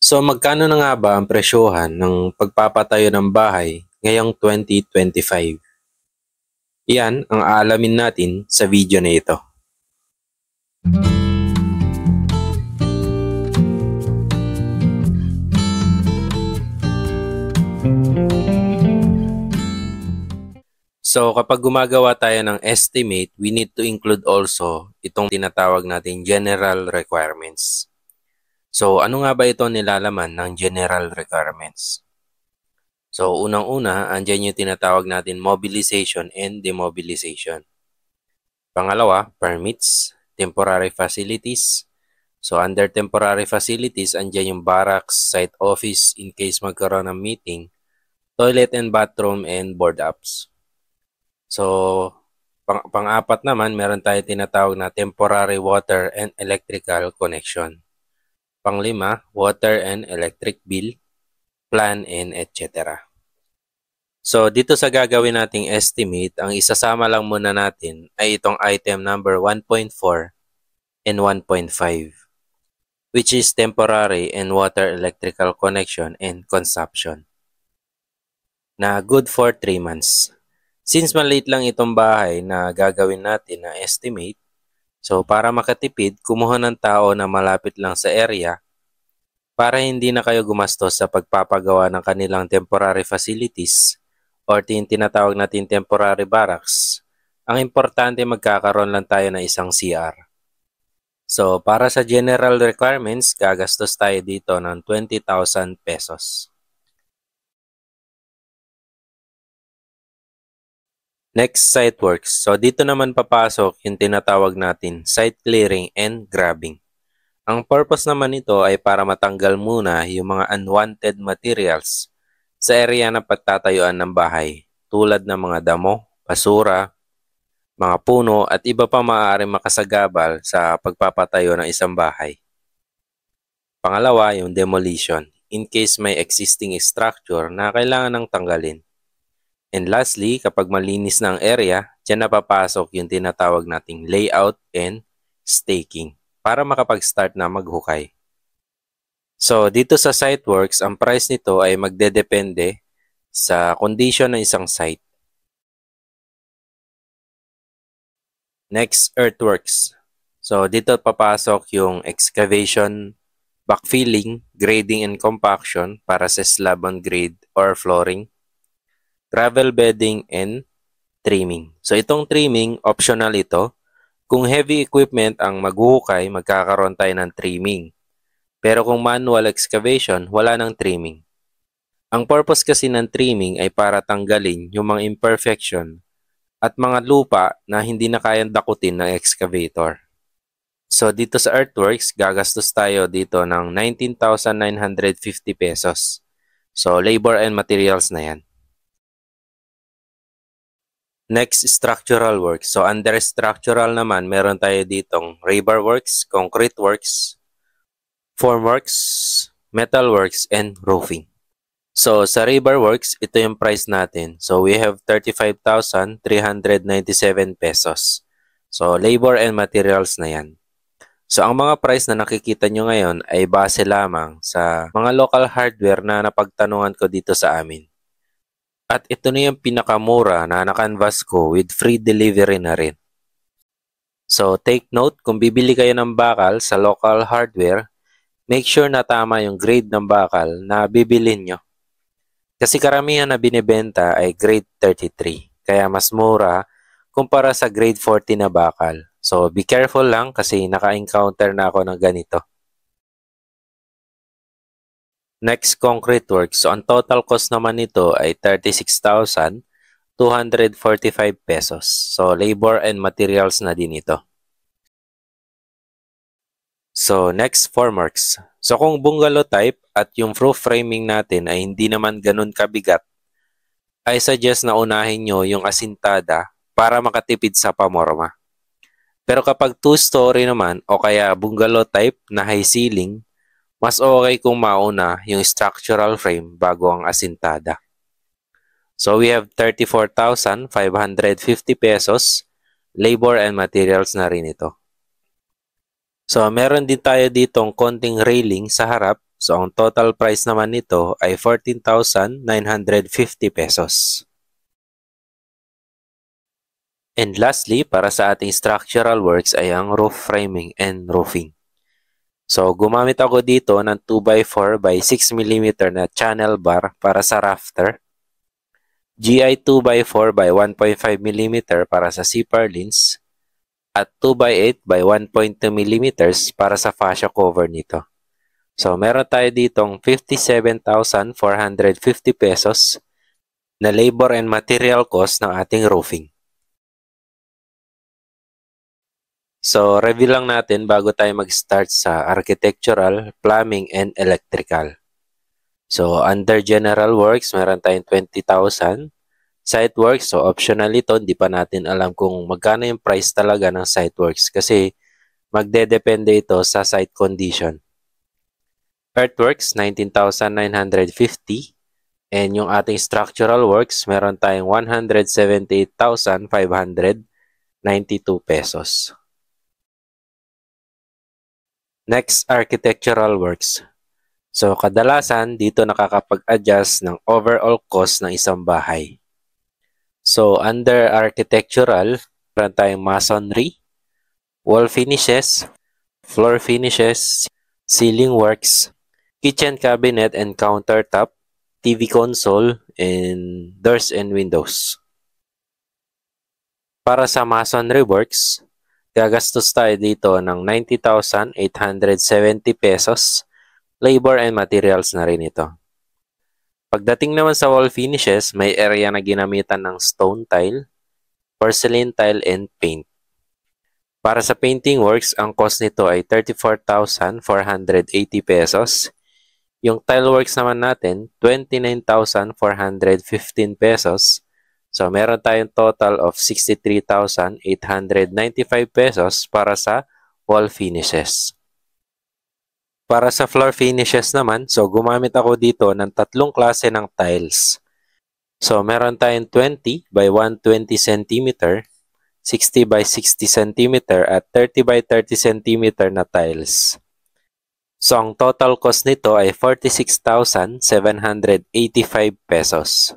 So magkano na nga ba ang presyohan ng pagpapatayo ng bahay ngayong 2025? Iyan ang aalamin natin sa video na ito. So kapag gumagawa tayo ng estimate, we need to include also itong tinatawag nating general requirements. So ano nga ba ito nilalaman ng general requirements? So unang-una, andyan yung tinatawag natin mobilization and demobilization. Pangalawa, permits, temporary facilities. So under temporary facilities, andyan yung barracks, site office in case magkaroon ng meeting, toilet and bathroom, and board ups. So pang-apat naman, meron tayo tinatawag na temporary water and electrical connection. Panglima, water and electric bill, plan, and etc. So dito sa gagawin nating estimate, ang isasama lang muna natin ay itong item number 1.4 and 1.5, which is temporary and water electrical connection and consumption, na good for 3 months. Since maliit lang itong bahay na gagawin natin na estimate, so para makatipid, kumuha ng tao na malapit lang sa area para hindi na kayo gumastos sa pagpapagawa ng kanilang temporary facilities or tinatawag natin temporary barracks. Ang importante, magkakaroon lang tayo ng isang CR. So para sa general requirements, gagastos tayo dito ng 20,000 pesos. Next, site works. So dito naman papasok yung tinatawag natin site clearing and grabbing. Ang purpose naman nito ay para matanggal muna yung mga unwanted materials sa area na pagtatayuan ng bahay, tulad ng mga damo, basura, mga puno at iba pa maaaring makasagabal sa pagpapatayo ng isang bahay. Pangalawa, yung demolition, in case may existing structure na kailangan ng tanggalin. And lastly, kapag malinis na ang area, dyan na papasok yung tinatawag nating layout and staking para makapag-start na maghukay. So, dito sa site works, ang price nito ay magdedepende sa condition ng isang site. Next, earthworks. So, dito papasok yung excavation, backfilling, grading and compaction para sa slab on grade or flooring, gravel bedding, and trimming. So itong trimming, optional ito. Kung heavy equipment ang maghuhukay, magkakaroon tayo ng trimming. Pero kung manual excavation, wala ng trimming. Ang purpose kasi ng trimming ay para tanggalin yung mga imperfection at mga lupa na hindi na kayang dakutin ng excavator. So dito sa earthworks, gagastos tayo dito ng 19,950 pesos. So labor and materials na yan. Next, structural works. So under structural naman, meron tayo ditong rebar works, concrete works, formworks, metal works, and roofing. So sa rebar works, ito yung price natin. So we have 35,397 pesos. So labor and materials na yan. So ang mga price na nakikita nyo ngayon ay base lamang sa mga local hardware na napagtanungan ko dito sa amin. At ito na yung pinakamura na na-canvas ko with free delivery na rin. So take note, kung bibili kayo ng bakal sa local hardware, make sure na tama yung grade ng bakal na bibilin nyo. Kasi karamihan na binibenta ay grade 33, kaya mas mura kumpara sa grade 40 na bakal. So be careful lang kasi naka-encounter na ako ng ganito. Next, concrete works. So, ang total cost naman nito ay 36,245 pesos. So, labor and materials na din ito. So, next, formworks. So, kung bungalow type at yung roof framing natin ay hindi naman ganun kabigat, I suggest na unahin nyo yung asintada para makatipid sa pamorma. Pero kapag 2-story naman o kaya bungalow type na high ceiling, mas okay kung mauna yung structural frame bago ang asintada. So we have 34,550 pesos, labor and materials na rin ito. So meron din tayo ditong konting railing sa harap. So, ang total price naman nito ay 14,950 pesos. And lastly, para sa ating structural works ay ang roof framing and roofing. So, gumamit ako dito ng 2x4 by 6 mm na channel bar para sa rafter. GI 2x4 by 1.5 mm para sa C-purlins. At 2x8 by 1.2 mm para sa fascia cover nito. So, meron tayo ditong 57,450 pesos na labor and material cost ng ating roofing. So, review lang natin bago tayo mag-start sa architectural, plumbing, and electrical. So, under general works, meron tayong 20,000. Site works, so optional ito. Hindi pa natin alam kung magkano yung price talaga ng site works kasi magdedepende ito sa site condition. Earthworks, 19,950. And yung ating structural works, meron tayong 178,592 pesos. Next, architectural works. So, kadalasan, dito nakakapag-adjust ng overall cost ng isang bahay. So, under architectural, meron tayong masonry, wall finishes, floor finishes, ceiling works, kitchen cabinet and countertop, TV console, and doors and windows. Para sa masonry works, gagastos tayo dito ng 90,870 pesos. Labor and materials na rin ito. Pagdating naman sa wall finishes, may area na ginamitan ng stone tile, porcelain tile, and paint. Para sa painting works, ang cost nito ay 34,480 pesos. Yung tile works naman natin, 29,415 pesos. So, meron tayong total of 63,895 pesos para sa wall finishes. Para sa floor finishes naman, so gumamit ako dito ng tatlong klase ng tiles. So, meron tayong 20 by 120 cm, 60 by 60 cm, at 30 by 30 cm na tiles. So, ang total cost nito ay 46,785 pesos.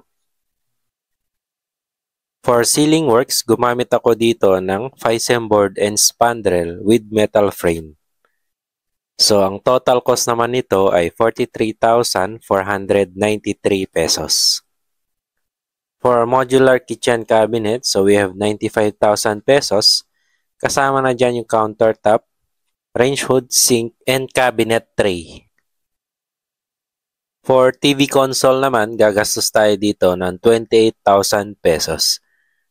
For ceiling works, gumamit ako dito ng Fisem board and spandrel with metal frame. So, ang total cost naman nito ay 43,493 pesos. For modular kitchen cabinet, so we have 95,000 pesos. Kasama na dyan yung countertop, range hood, sink, and cabinet tray. For TV console naman, gagastos tayo dito ng 28,000 pesos.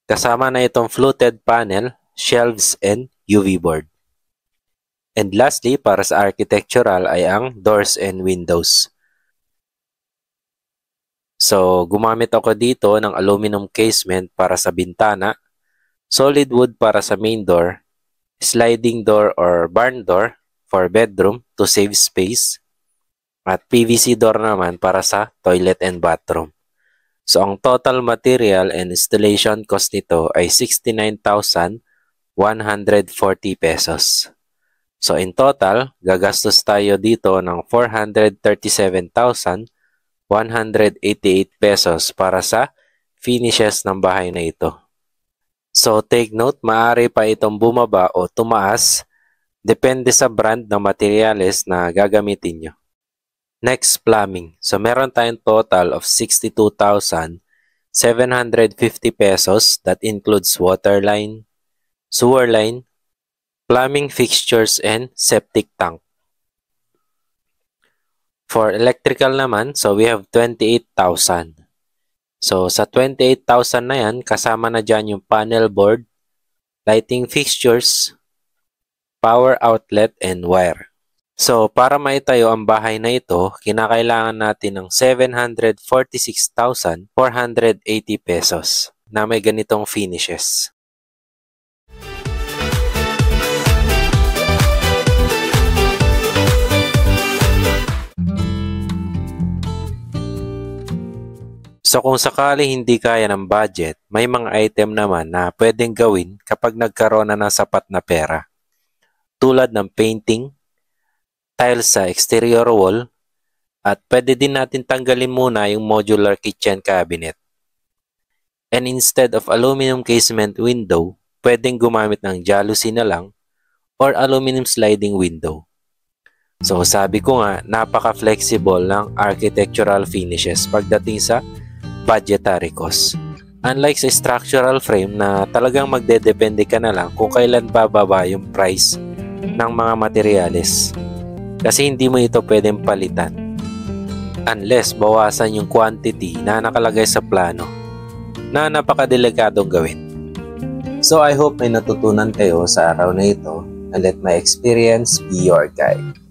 Kasama na itong fluted panel, shelves, and UV board. And lastly, para sa architectural ay ang doors and windows. So, gumamit ako dito ng aluminum casement para sa bintana, solid wood para sa main door, sliding door or barn door for bedroom to save space, at PVC door naman para sa toilet and bathroom. So, ang total material and installation cost nito ay 69,140 pesos. So, in total, gagastos tayo dito ng 437,188 pesos para sa finishes ng bahay na ito. So, take note, maaari pa itong bumaba o tumaas depende sa brand ng materyales na gagamitin nyo. Next, plumbing. So, meron tayong total of 62,750 pesos. That includes water line, sewer line, plumbing fixtures, and septic tank. For electrical naman, so we have 28,000. So, sa 28,000 na yan, kasama na dyan yung panel board, lighting fixtures, power outlet, and wire. So, para maitayo ang bahay na ito, kinakailangan natin ng 746,480 pesos na may ganitong finishes. So kung sakali hindi kaya ng budget, may mga item naman na pwedeng gawin kapag nagkaroon na ng sapat na pera. Tulad ng painting, tiles sa exterior wall, At pwede din natin tanggalin muna yung modular kitchen cabinet. And instead of aluminum casement window, pwedeng gumamit ng jalousie na lang or aluminum sliding window. So sabi ko nga, napaka-flexible ng architectural finishes pagdating sa budgetary cost. Unlike sa structural frame na talagang magdedepende ka na lang kung kailan bababa yung price ng mga materyales. Kasi hindi mo ito pwedeng palitan unless bawasan yung quantity na nakalagay sa plano na napakadelikadong gawin. So I hope may natutunan kayo sa araw na ito and let my experience be your guide.